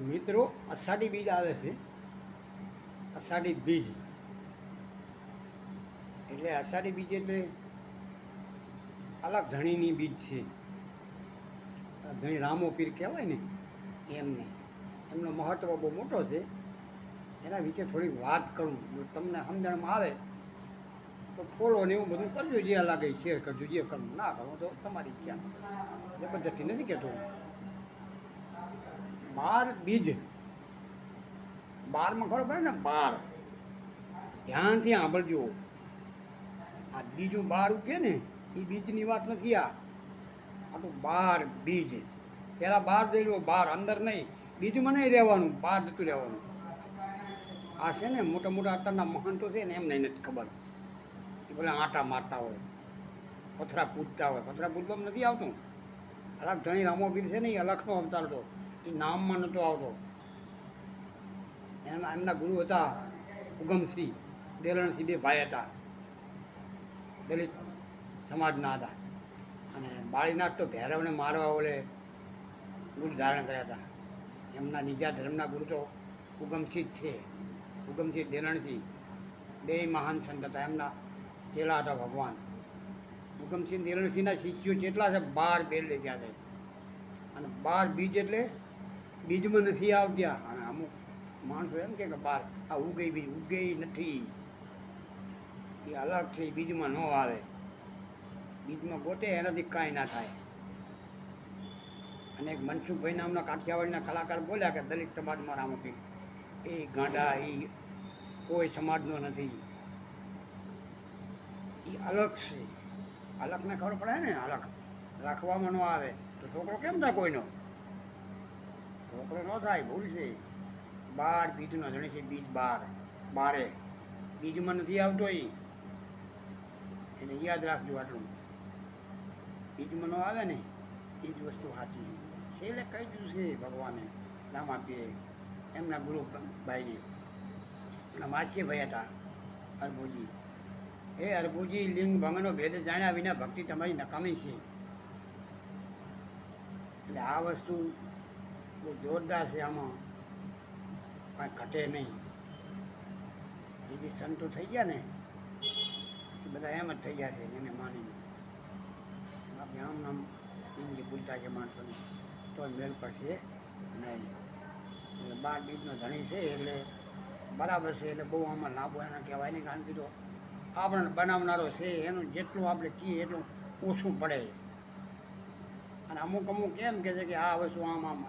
મિત્રો, અષાઢી બીજ આવે છે. અષાઢી બીજ એટલે અષાઢી બીજ એટલે અલગ ધણીની બીજ છે. ધણી રામો પીર કહેવાય ને એમને એમનો મહત્ત્વ બહુ મોટો છે. એના વિશે થોડીક વાત કરું, જો તમને સમજણમાં આવે તો ફોલો ને એવું બધું કરજો, જે લાગે શેર કરજો, જે કરવું ના કરવું તો તમારી ઈચ્છા, જબરદસ્તી નથી કહેતો. 12 બીજ, 12માં ખબર પડે ને, 12 ધ્યાનથી સાંભળજો. આ બીજું 12 કે ને એ બીજની વાત નથી. આ તો 12 બીજ. પેલા 12 દઈ લો, 12 અંદર નહીં, બીજમાં નહીં રહેવાનું, 12 જતું રહેવાનું. આ છે ને મોટા મોટા અત્યારના મહંતો છે ને, એમને નથી ખબર. એ પેલા આટા મારતા હોય, પથરા પૂજતા હોય. પથરા પૂજવામાં નથી આવતું. અલગ ધણી રામોપીર છે ને, એ અલગનો અવતાર હતો, એ નામમાં નહોતો આવતો. એમના ગુરુ હતા ઉગમસિંહ, દેલણસિંહ, બે ભાઈ હતા, દલિત સમાજના હતા. અને બાળીનાથ તો ભૈરવને મારવા ઓલે ગુરુ ધારણ કર્યા હતા. એમના નીજા ધર્મના ગુરુ તો ઉગમસિંહ છે. ઉગમસિંહ, દેલણસિંહ બે મહાન સંત હતા. એમના ચેલા હતા ભગવાન. ઉગમસિંહ દેલણસિંહના શિષ્યો જેટલા છે 12 બેલ લઈ ગયા છે. અને 12 બીજ એટલે બીજમાં નથી આવતા. અને અમુક માણસો એમ કે 12 આ ઉગે બીજ, ઉગે નથી, એ અલગ છે, એ બીજમાં ન આવે. બીજમાં ગોતે એનાથી કાંઈ ના થાય. અને એક મનસુખભાઈ નામના કાઠિયાવાડના કલાકાર બોલ્યા કે દલિત સમાજમાં રામોપીર એ ગાંડા, એ કોઈ સમાજનો નથી, એ અલગ છે. અલગને ખબર પડે ને, અલગ રાખવામાં ન આવે તો છોકરો કેમ થાય કોઈનો? છોકરો ન થાય, ભૂલ છે. 12 બીજનો જણે છે, બીજ 12, 12 બીજમાં નથી આવતો. એને યાદ રાખજો આટલું. બીજમાં ન આવે ને એ જ વસ્તુ સાચી છે. એટલે કહી દીધું છે ભગવાને, રામાપીરે એમના ગુરુ ભાઈને. એમના માસીભાઈ હતા અરબુજી. હે અરબુજી, લિંગ ભંગનો ભેદ જાણ્યા વિના ભક્તિ તમારી નકામી છે. એટલે આ વસ્તુ બહુ જોરદાર છે. આમાં કાંઈ ઘટે નહીં. એ જે સંતો થઈ ગયા ને એ બધા એમ જ થઈ ગયા છે, એને માનીને. આપણે આમ નામ જિંદગી ભૂલતા છે માણસોને, તો મેલ પડશે નહીં. એટલે 12 બીજનો ધણી છે એટલે બરાબર છે. એટલે બહુ આમાં લાભો એના કહેવાય નહીં, કારણ કે તો આપણને બનાવનારો છે એનું જેટલું આપણે કહીએ એટલું ઓછું પડે. અને અમુક અમુક એમ કહે છે કે આ વસ્તુ આમ આમ